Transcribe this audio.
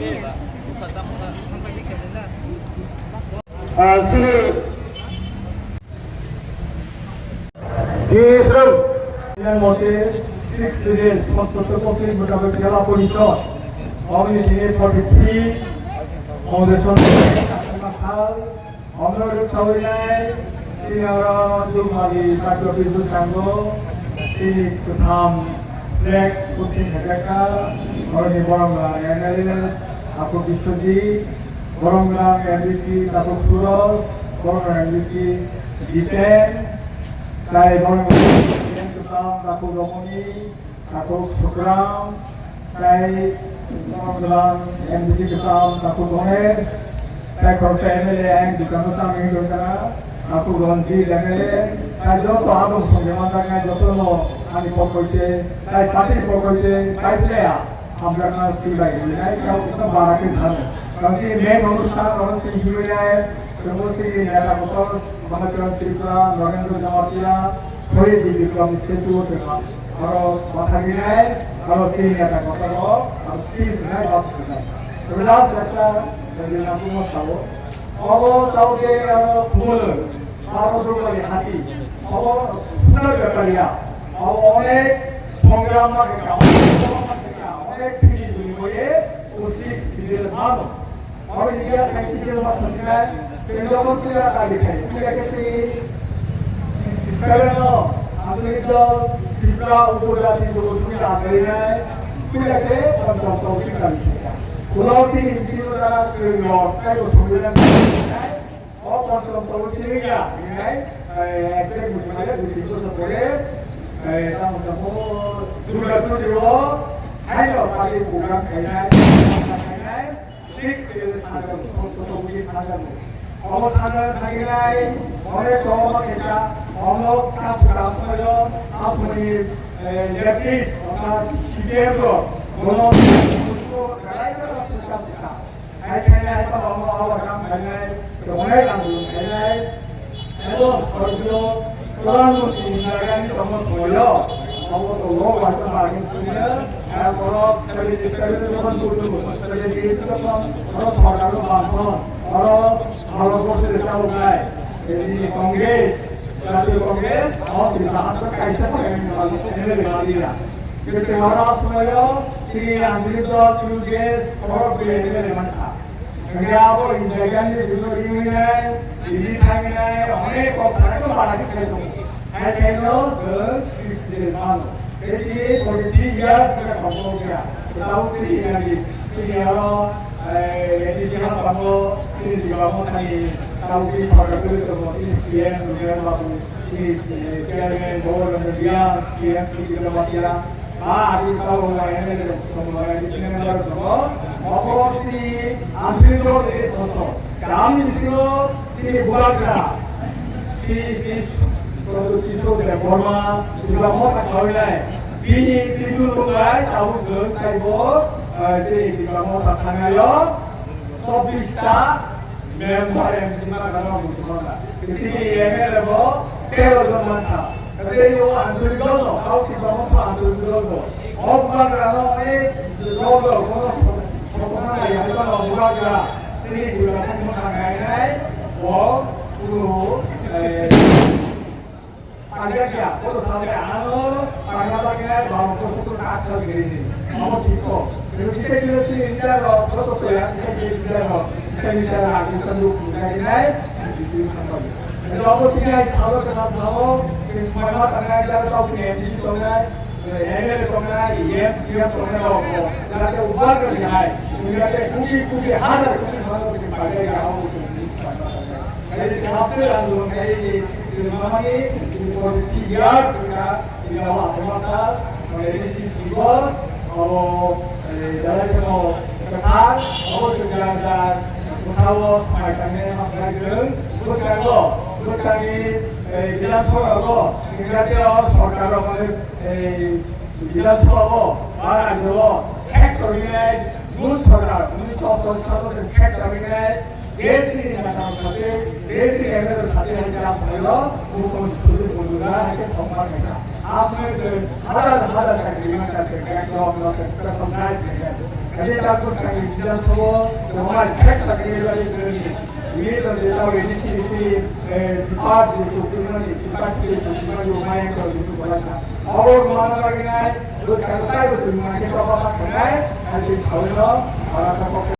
sini Islam yang mode 6 students সমস্ত তপসিলি মোতাবেক জেলা পরিষদ কমিউনিটি 43 ফাউন্ডেশন সাল অনুরোধ সবাই সিনিয়র জুমালি কাটো বিদ্যুৎ সংঘ সিনি প্রথম ব্ল্যাক মুসলিম ঢাকা অরণি বরংলা এনএল আপু বিশ্বজিৎ বরংলা এনডিসি তাপক সুরজ বরংলা এনডিসি জিতেন তাই বরংলা কেসাম তাপক রমণী তাপক সুকরাম তাই বরংলা এনডিসি কেসাম তাপক গণেশ তাই খরচা এমএলএ এং দুকানতা আমি দরকার aku ganti dengan kalau tu aku sendiri macam ni jodoh ani pokoknya, tapi parti pokoknya, tapi saya, আমরা না সিলাই নাই কেউ তো বারাকে জানে কারণ যে মেন অনুষ্ঠান হচ্ছে হিউম্যান সমস্ত নেতা কত সমাজের ত্রিপুরা নরেন্দ্র জামাতিয়া শহীদ বিক্রম স্ট্যাচু আছে আর কথা গিনায় আর সেই নেতা কত আর স্পিচ নাই বাস নাই রিজাল্ট একটা যদি না কোনো সাবো অব তাওকে ফুল আর ওগুলো হাতি অব সুন্দর ব্যাপারিয়া অব অনেক সংগ্রাম লাগে অনেক ফিরি বইয়ে ও সিক্স সিরিয়াল মানো और इंडिया साइंटिस्ट वाला संस्था सेंडोमन के का दिखाई इंडिया के से 67 आधुनिक त्रिपुरा उपजाति जो उसमें आश्रय है इंडिया के पंचायत से का दिखाई उदाहरण से इसी तरह के नॉर्थ का जो संविधान है और पंचायत से गया है एग्जैक्ट मुझे बुद्धिजो से पहले तब तब दुर्गा पूजा है ना पार्टी प्रोग्राम है six is under the standard. All standard Haginai, all the Soma Kita, all Casper, Asmani, Lepis, Sigebro, Mono, I can have our company, the way I'm doing, hello, Sergio, Colano, in Nagani, Thomas Moyo, our low water market sooner. Kalau 77 zaman dulu, 78 zaman, kalau sekarang bangun, kalau proses dicapai, jadi kongres, jadi kongres, dibahas berkaitan dengan ini dia. Keseluruhan semuanya, si Anjali itu tulis korok ini mana? Kenapa ini sebelum ini thangnya, orang kok sekarang malah kita itu, kalau sisi mana? Jadi politik ya sudah kompromi. Tahu sih ini senior, ini siapa kamu ini juga kamu tadi tahu sih pada itu ini CM juga waktu ini CM board media CM juga waktu ini tahu ini kamu ini sini ada kamu apa sih ambil itu itu kami di sini buat si produksi dari Burma juga mau tak tahu lah. Bini tidur bukan tahu sekai bor, si juga mau tak tanya yo. Top lista member yang sini kalau butuh mana. Di sini email bo terus zaman ta. Jadi yo anjur dulu, kau kita mau tu anjur dulu. Orang kalau dulu kalau yang itu kalau bukan sini juga sama tanya dulu. Ajar dia, foto sampai anu, panjangnya bawa foto asal gini. Mau cipto, kalau bisa kita sih indah loh, foto tuh ya, bisa indah loh, bisa lagi senduk begini, situ kan. Jadi aku tinggal sahabat kenal sahabat, semua tengah jalan tahu sih yang di situ tengah, ini tengah, iya siap tengah loh. Jadi ubah kerja, jadi kuki hadar sih pakai kamu tuh. Jadi hasil anu kayak selama ini politik ya sudah dibawa semasa dari sisi bos, dari kalau ketat, sudah ada tahu semacamnya macam terus kami bilang soal kira-kira sorkar bilang soal mana juga hektar ini dulu sorkar, dulu soal hektar ini Desi macam sahaja, desi yang sahaja yang jelas saya, bukan sudah mundur lagi semua mereka. Asal hadar cakap dengan kita sekarang kalau kita sekarang sampai Kasi tapos ang ibigan so, 정말 팩다 그래가지고 위에서 내가 왠지 시리시 디파트 조금은 디파트 조금은 요마에 거 이거 몰랐다. और मानव लगे ना, तो सरकार को सुनना के तो बाबा कहना है, आज भी खाओ ना, हमारा सब